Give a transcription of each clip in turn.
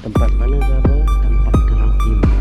Tempat mana sahabat? Tempat Kerang Timur.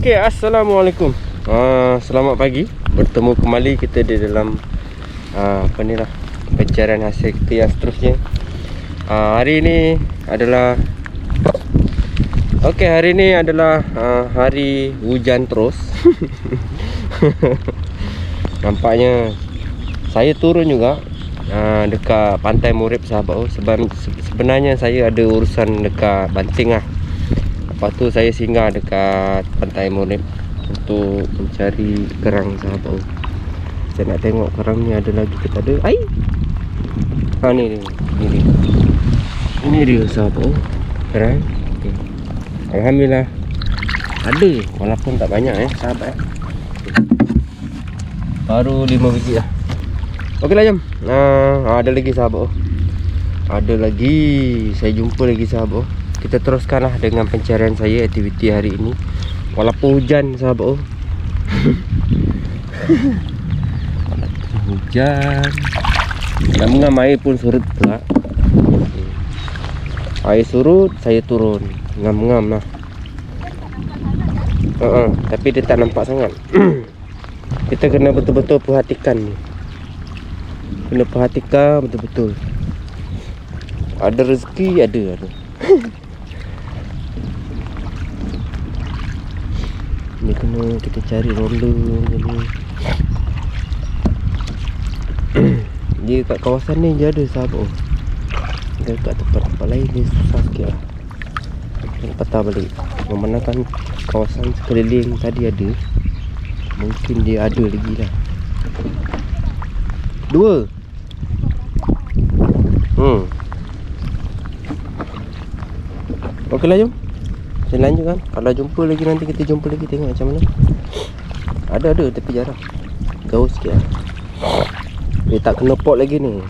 Okey, assalamualaikum. Selamat pagi. Bertemu kembali kita di dalam apa ni lah, pencarian hasil kita yang seterusnya. Hari ini adalah hari hujan terus. Nampaknya saya turun juga dekat Pantai Murib sahabat. Sebab sebenarnya saya ada urusan dekat Banting lah. Lepas tu saya singgah dekat Pantai Murib untuk mencari kerang sahabat. Saya nak tengok kerang ni ada lagi ke tak ada. Ni dia. Ini dia sahabat. Kerang. Okay. Alhamdulillah ada, walaupun tak banyak sahabat. Baru 5 biji lah. Okeylah, jom. Ada lagi sahabat. Ada lagi. Saya jumpa lagi sahabat. Kita teruskanlah dengan pencarian saya, aktiviti hari ini. Walaupun hujan sahabat. Walaupun hujan, ngam-ngam air pun surut pula. Air surut, saya turun. Ngam-ngam lah. Tapi dia tak nampak sangat. Kita kena betul-betul perhatikan ni. Kena perhatikan betul-betul. Ada rezeki, ada. Ni kena kita cari ronda macam ni. Dia kat kawasan ni je ada sahabat. Dekat tempat-tempat lain dia susah sikit lah. Kena patah balik. Memandangkan kawasan sekeliling tadi ada, mungkin dia ada lagi lah. 2. Okeylah, jom. Saya lanjutkan. Kalau jumpa lagi nanti kita jumpa lagi, tengok macam mana. Ada tapi jarang. Jauh sikit lah. Dia tak kena pot lagi ni.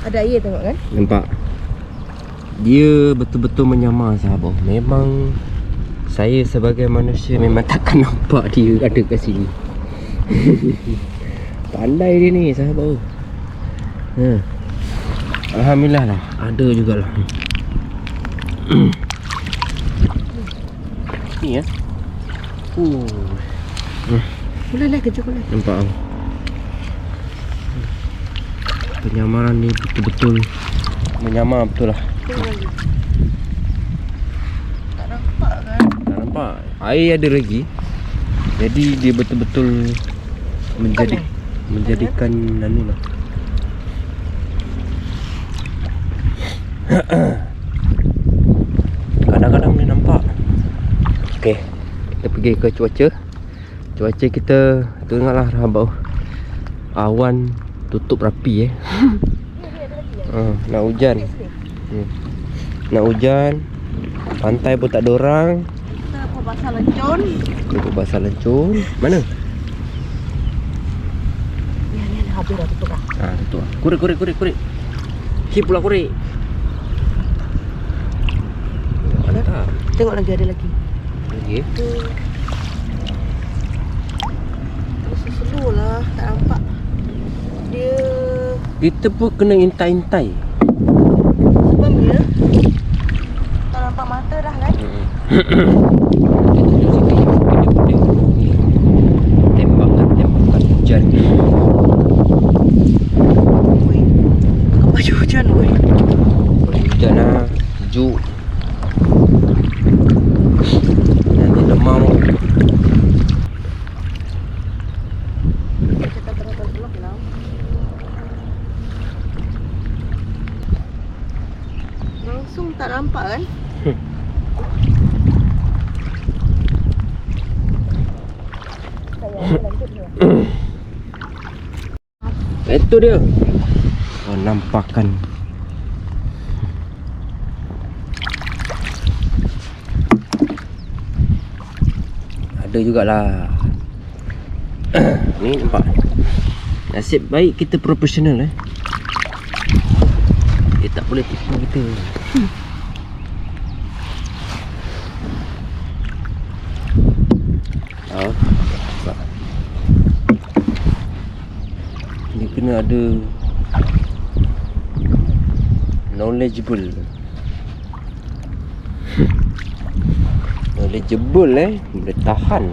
Ada air tengok kan? Nampak? Dia betul-betul menyamar sahabat. Memang saya sebagai manusia memang takkan nampak dia ada kat sini. Pandai dia ni sahabat. Alhamdulillah lah, ada jugalah. Ni ya. Bolehlah kerja boleh. Nampak tak? Penyamaran ni betul-betul menyamar betul lah. Tak nampak kan? Tak nampak. Air ada lagi. Jadi dia betul-betul menjadikan anu lah. Kadang-kadang boleh nampak. Okey, kita pergi ke cuaca. Cuaca kita tengoklah rabau. Awan tutup rapi nak hujan. Nak hujan. Pantai pun tak ada orang. Kita apa pasal lencon? Duduk basah lencur. Mana? Ni habis dah tutup dah. Tutup. Kurik. Si pula kurik. Mantap. Tengok lagi ada lagi. Lagi. Slow lah, tak nampak. Dia Kita pun kena intai-intai. sebab dia tak nampak mata dah kan? Tembakan hujan. Oi. Pakai baju hujan oi. Hujan lah. Sejuk. Nanti demam. Kita terus lah. Langsung tak nampak kan? Itu dia. Nampakan. Ada jugalah. Ni nampak. Nasib baik kita profesional Dia tak boleh tipu kita. Dia kena ada knowledgeable. Knowledgeable boleh tahan.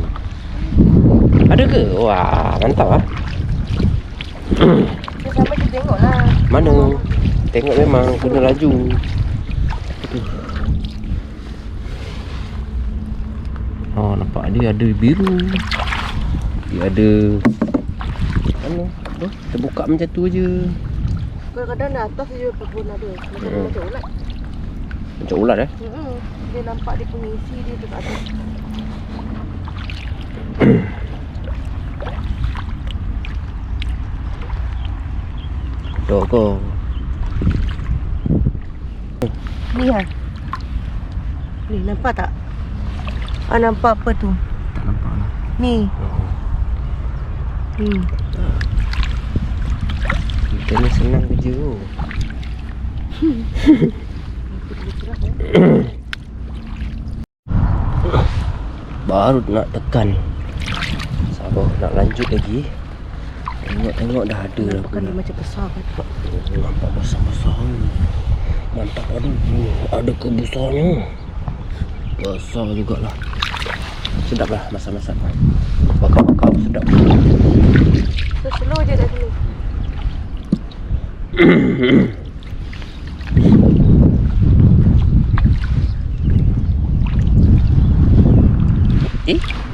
Ada ke? Wah, mantap lah. Dia sampai kita tengok lah. Mana? Tengok memang kena laju. Nampak dia ada biru. Dia ada mana? Kita buka macam tu je. Kadang-kadang di atas je pun ada. Macam ulat. Macam ulat Dia nampak dia punya isi dia tu kat atas. Dok kau. Ni kan? Ni nampak tak? Nampak apa tu? Tak nampak lah. Ni. Kita ni senang kerja tu. Baru nak tekan. Sabar nak lanjut lagi. Tengok dah ada dah. Bukan dia macam besar kan? Nampak besar-besar. Mantap. Ada kebesarnya. Besar jugalah. Sedap lah masak-masak. Bakar-bakar sedap. So slow je kat sini.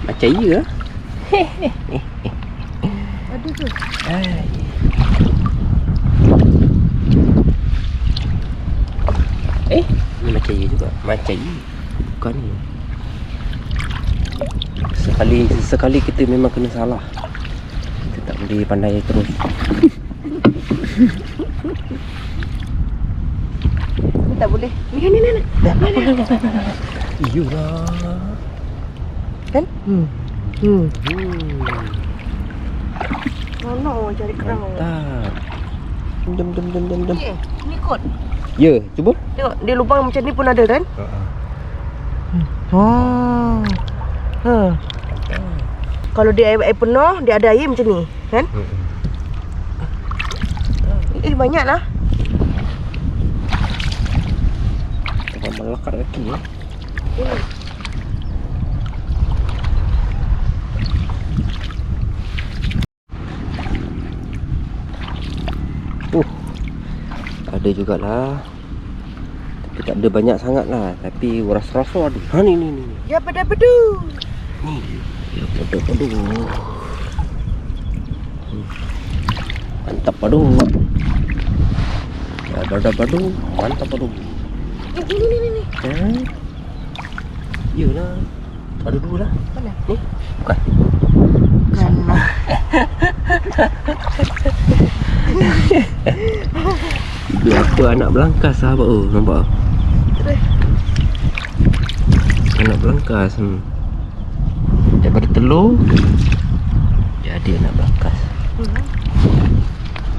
Macam iya lah. Ada tu. Ni macam iya juga. Macam iya. Bukan ni. Sekali kita memang kena salah. Kita tak boleh pandai terus. Ni tak boleh. Ni. Iyalah. Kan? Mana orang cari kerang? Mantap. Jom. Ni kot. Ya, cuba. Tengok, dia lubang macam ni pun ada kan? Kalau dia air penuh, dia ada air macam ni, kan? Banyak lah. Tengok melekat kaki ada jugalah. Tapi tak ada banyak sangat lah. Tapi rasa-rasa ada. Ni. Ya pedu-pedu. Ni. Ya pedu-pedu. Mantap padu. Ya padu. Mantap padu. Ni. Iyalah. Ada dua lah. Mana? Ni. Bukan. Dia apa anak belangkas sahabat oh, nampak? Terus. Anak belangkas. Daripada telur jadi anak belangkas.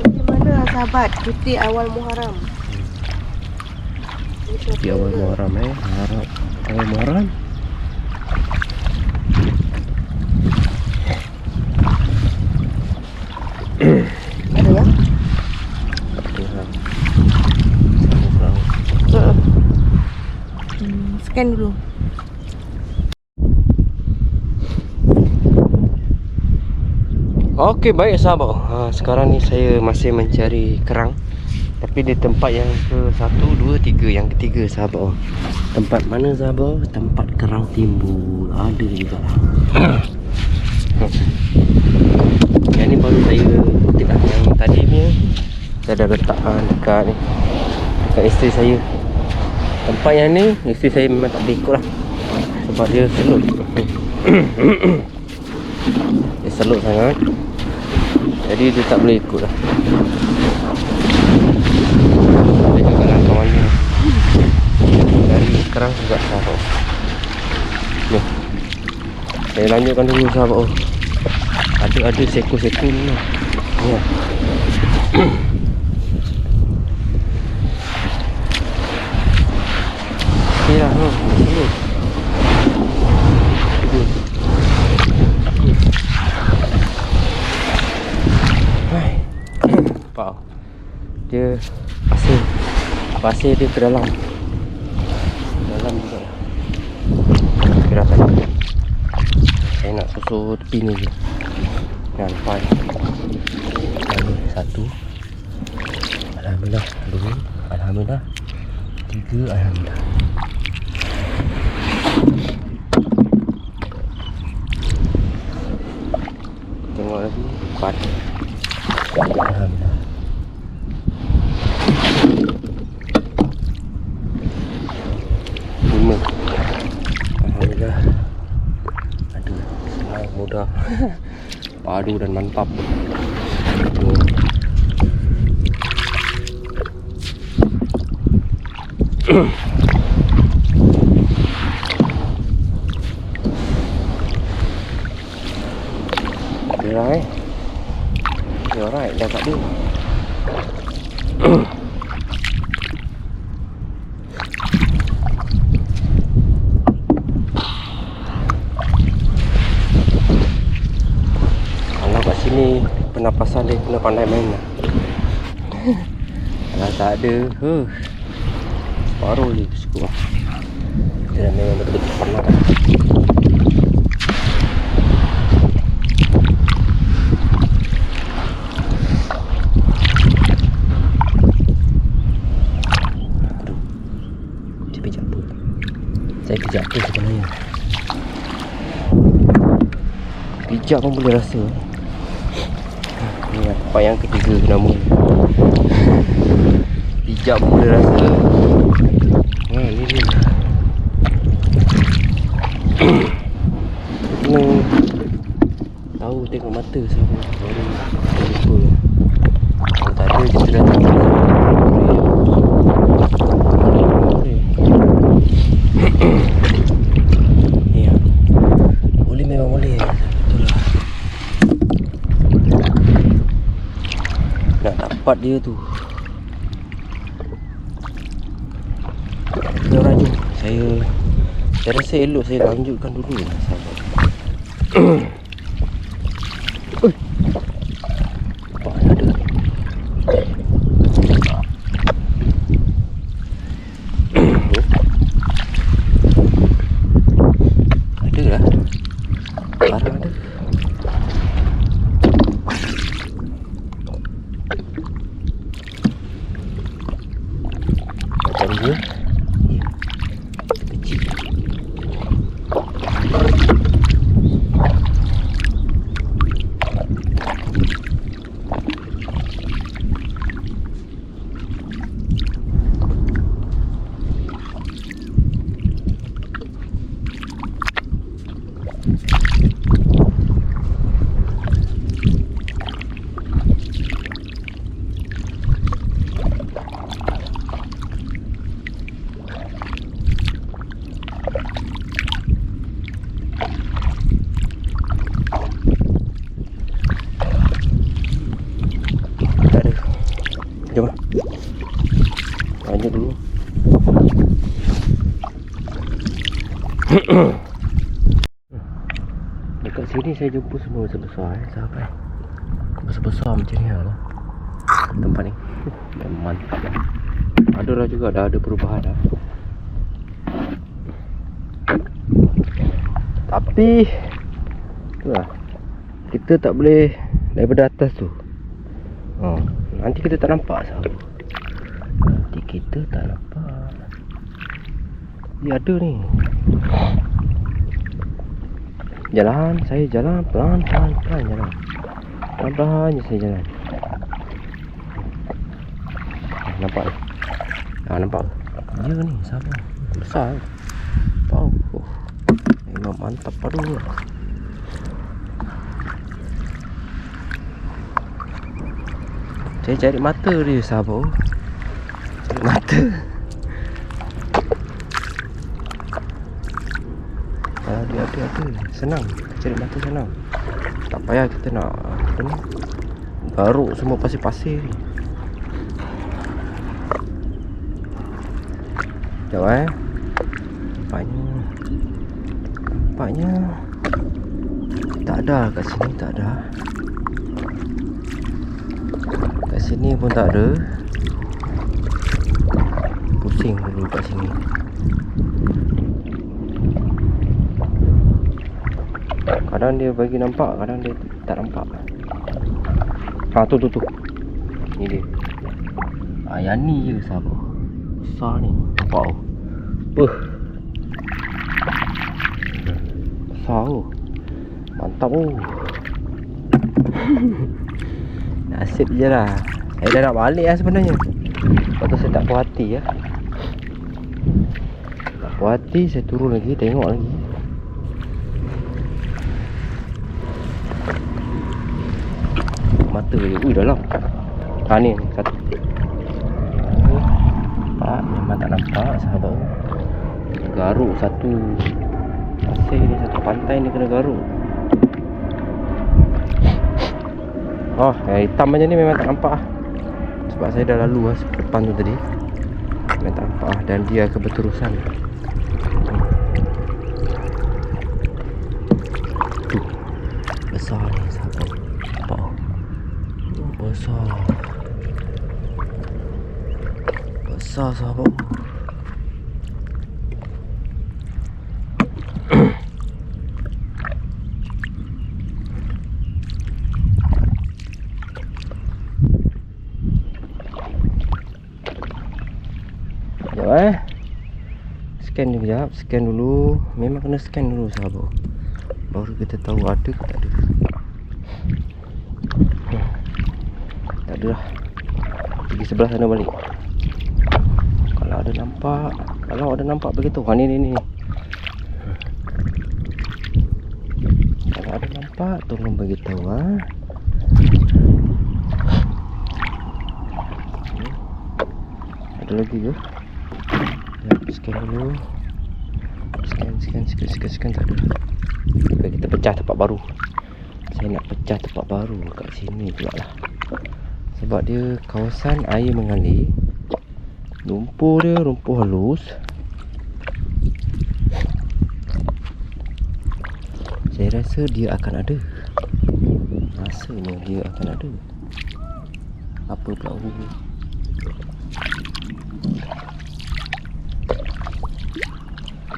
Macam mana sahabat cuti awal Muharram? Di awal Muharram harap awal Muharram. Ada ya? Scan dulu. Okey, baik sahabat. Sekarang ni saya masih mencari kerang. Tapi di tempat yang ke 1, 2, 3. Yang ketiga sahabat. Tempat mana sahabat? Tempat kerang timbul. Ada juga. Yang ni baru saya kutip lah. Yang tadi punya saya dah letak dekat ni, dekat isteri saya. Tempat yang ni isteri saya memang tak boleh ikut lah, sebab dia selut. Dia selut sangat, jadi dia tak boleh ikut lah. Ada juga lah kawannya dari kerang juga sahabat. Ni saya lanjutkan dulu sahabat. Ada seko-seko ni lah. Ya. Okey lah. Nampak dia pasir dia ke dalam juga lah. Kira tadi saya nak susu tepi ni je. Nampak ni 1, alhamdulillah. 2, alhamdulillah. 3, alhamdulillah. Tengok lagi 4, alhamdulillah. 5, alhamdulillah. Aduh, senang, mudah. Padu dan mantap. Alright. Alright, dah tak ada. Kalau kat sini pernafasan dia kena pandai main lah. Kalau tak ada, separuh je cukup lah. Dia dah memang betul-betul penat lah. Saya pijak apa sebenarnya? Pijak pun boleh rasa. Ni tempat yang ketiga nama. Pijak pun boleh rasa. Ni. Kena tahu tengok mata sama baru jumpa. Kalau tak ada kita dah tahu. Ya, boleh, memang boleh. Betul lah. Nak dapat dia tu. Okay, orang jom. Saya rasa elok saya lanjutkan dulu lah sahabat. Nampak ada. Barang ada. Macam ni. Kecil. sini saya jumpa semua besar-besar sahabat. Besar-besar macam ni lah tempat ni. Memang mantap. Ada lah juga, dah ada perubahan dah. Tapi itulah, kita tak boleh daripada atas tu. Nanti kita tak nampak sahabat. Nanti kita tak nampak. Dia ada ni. Jalan, saya jalan pelan-pelan jalan. Pelan-pelan je saya jalan. Nampak ni? Nampak. Dia ni sahabat. Besar. Bau. Memang mantap padu ni. Saya cari mata dia sahabat. Cari mata. Dia ada. Senang. Cari mata senang. Tak payah kita nak apa ni, garuk semua pasir-pasir ni. Sekejap Nampaknya tak ada kat sini, tak ada. Kat sini pun tak ada. Pusing dulu kat sini. Kadang dia bagi nampak, kadang dia tak nampak. Tu. Ni dia. Yang ni je sahabat. Besar ni. Nampak tu. Besar tu. Mantap tu. Nasib je lah. Saya dah nak balik lah sebenarnya. Lepas tu saya tak puas hati lah. Tak puas hati, saya turun lagi, tengok lagi. Mata je. Dalam. Ni satu. Nampak. Memang tak nampak sahabat. Garuk satu pasir ni, satu pantai ni kena garuk. Yang hitam macam ni memang tak nampak lah. Sebab saya dah lalu lah depan tu tadi. Memang tak nampak lah. Dan dia akan berterusan. Besar ni sahabat. Nampak. Besar sahabat. Sekejap scan ni kejap. Scan dulu. Memang kena scan dulu sahabat, baru kita tahu ada ke tak ada. Tak ada lah. Pergi sebelah sana balik. Kalau ada nampak begitu. Ni. Kalau ada nampak, tolong bagi tahu Ada lagi ke? Scan dulu. Scan tak ada. Kita pecah tempat baru. Saya nak pecah tempat baru kat sini pula lah. Sebab dia kawasan air mengalir. Lumpur dia lumpur halus. Saya rasa dia akan ada. Rasanya dia akan ada. Apa pula ni?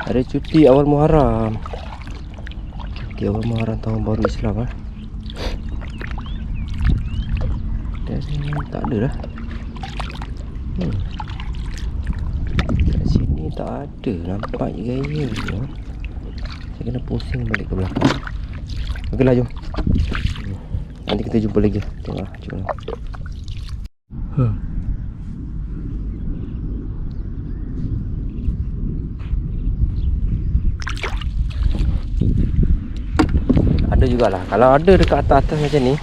Ada cuti awal Muharram. Cuti awal Muharram tahun baru Islam Dan sini tak ada dah. Kat sini tak ada. Nampak je gaya. Saya kena pusing balik ke belakang. Okeylah, jom. Nanti kita jumpa lagi. Tengoklah. Ada jugalah. Kalau ada dekat atas-atas macam ni,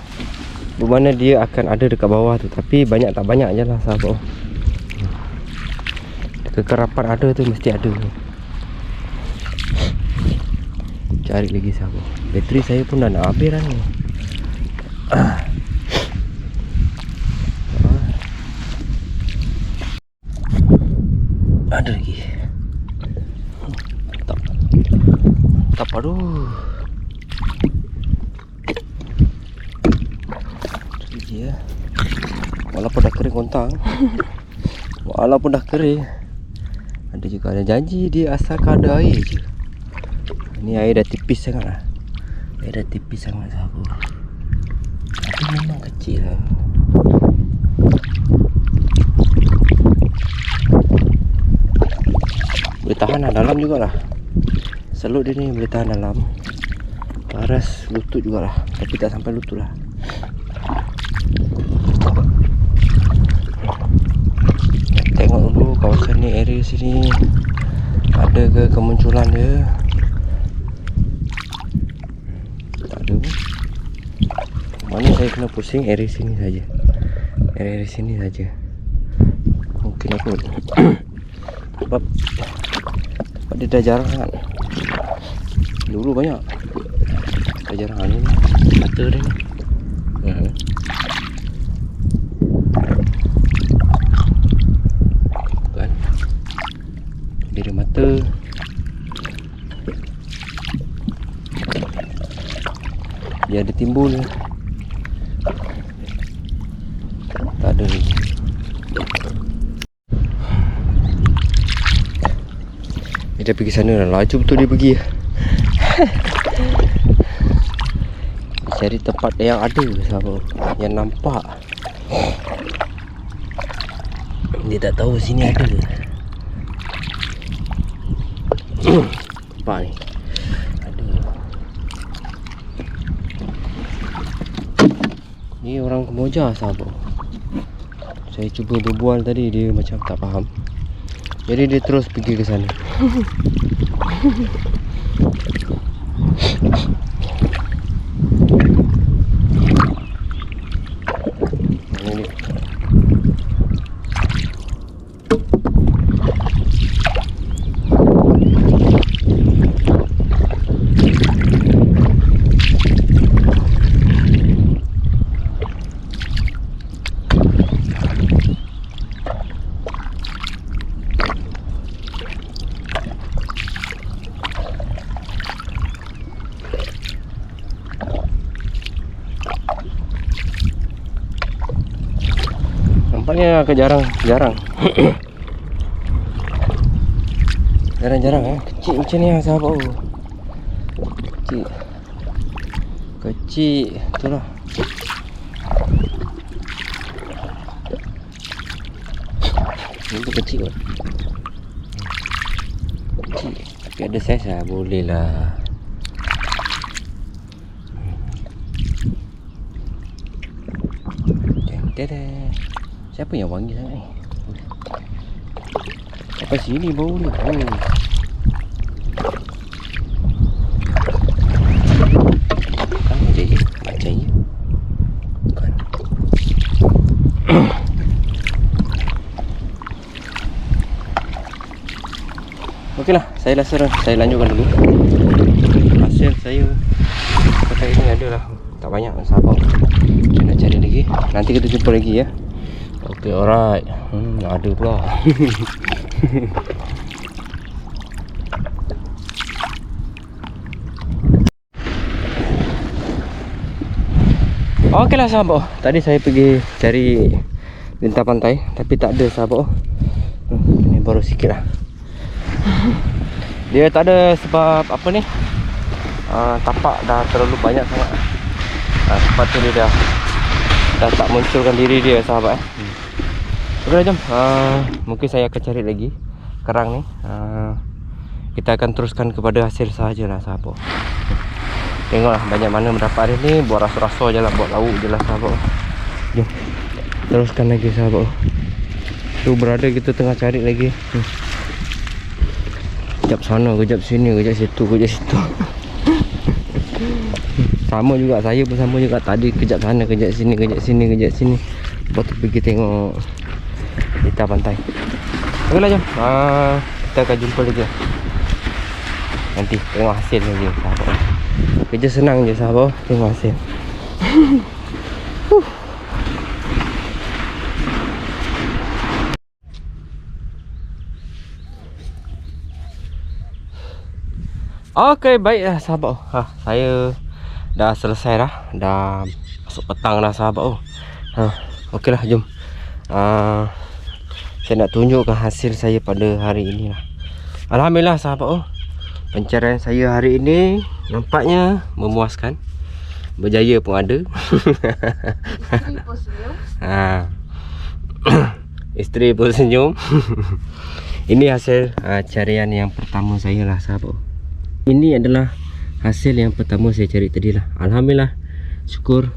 bermakna dia akan ada dekat bawah tu. Tapi banyak tak banyak je lah sahabat. Kekerapan ada tu mesti ada. Cari lagi sahabat. Bateri saya pun dah nak habis dah ni. Ada lagi. Mantap. Aduh. je ya. Walaupun dah kering kontang. Walaupun dah kering, ada juga ada janji dia asalkan ada air je. Ni air dah tipis sangat lah. Air dah tipis sangat sahabat. Tapi memang kecil lah. Boleh tahan lah dalam jugalah. Selut dia ni boleh tahan dalam. Paras lutut jugalah. Tapi tak sampai lutut lah. Tengok dulu kawasan ni, area sini ada ke kemunculan dia. Tak ada pun. Mana saya kena pusing area sini saja. Area sini saja. Mungkin aku sebab dia dah jarang sangat. Dulu banyak. Dah jarang ni mata dia ni. Kan. Dia ada mata. Dia ada timbul. Tak ada lagi. Dia pergi sana dah. Laju betul dia pergi. Cari tempat yang ada sahabat. Yang nampak. Dia tak tahu sini ada. Nampak ni. Ada. Ni orang Kemboja sahabat. Saya cuba berbual tadi, dia macam tak faham. Jadi dia terus pergi ke sana. Ini. Nampaknya agak jarang. Jarang-jarang kecil macam ni lah sahabat. Kecil itulah. Ini tu kecil kot. Kecil tapi ada saiz lah, boleh lah. Siapa yang wangi sangat ni? Sampai sini bau ni. Kan macam je. Bukan. Okeylah, saya lanjutkan dulu. Hasil saya pakai ini adalah tak banyak sahabat. Saya nak cari lagi. Nanti kita jumpa lagi ya. Okay, alright. Ada pula. Okey lah sahabat. Tadi saya pergi cari lintah pantai tapi tak ada sahabat. Ini baru sikit lah. Dia tak ada sebab apa ni? Tapak dah terlalu banyak sangat. Sebab tu dia dah tak munculkan diri dia sahabat. Okey, jom. Mungkin saya akan cari lagi kerang ni. Kita akan teruskan kepada hasil sahajalah sahabat. Tengoklah banyak mana mendapat hari ni. Buat rasa-rasa je lah, buat lauk je lah sahabat. Jom teruskan lagi sahabat. Tu berada kita tengah cari lagi. Kejap sana, kejap sini, kejap situ, kejap situ. Sama juga, saya pun sama juga. Tadi kejap sana, kejap sini, kejap sini, kejap sini. Lepas tu pergi tengok lintah pantai. Okeylah, jom. Kita akan jumpa lagi nanti tengok hasil lagi sahabat. Kerja senang je sahabat, tengok hasil. Okey, baiklah sahabat. Saya dah selesai dah. Dah masuk petang dah sahabat. Okeylah, jom. Saya nak tunjukkan hasil saya pada hari ini lah. Alhamdulillah sahabat, pencarian saya hari ini nampaknya memuaskan. Berjaya pun ada. Isteri pun senyum. Isteri pun senyum. Ini hasil carian yang pertama saya lah sahabat. Ini adalah hasil yang pertama saya cari tadi lah. Alhamdulillah, syukur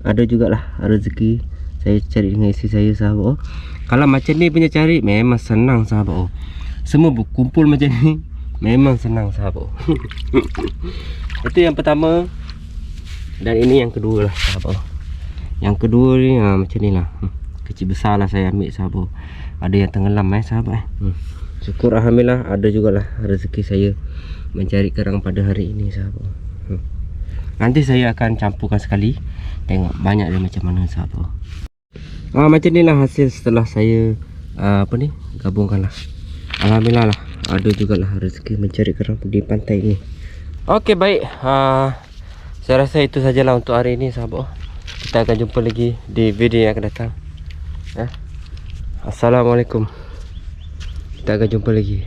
ada jugalah rezeki saya cari dengan isteri saya sahabat. Kalau macam ni punya cari memang senang sahabat. Semua berkumpul macam ni memang senang sahabat. Itu yang pertama. Dan ini yang kedua lah sahabat. Yang kedua ni macam ni lah. Kecil besar lah saya ambil sahabat. Ada yang tenggelam sahabat. Syukur alhamdulillah ada jugalah rezeki saya mencari kerang pada hari ini sahabat. Nanti saya akan campurkan sekali. Tengok banyak dia macam mana sahabat. Macam ni lah hasil setelah saya gabungkan lah. Alhamdulillah lah ada jugalah rezeki mencari kerang di pantai ni. Okey, baik. Saya rasa itu sajalah untuk hari ini sahabat. Kita akan jumpa lagi di video yang akan datang. Assalamualaikum. Kita akan jumpa lagi.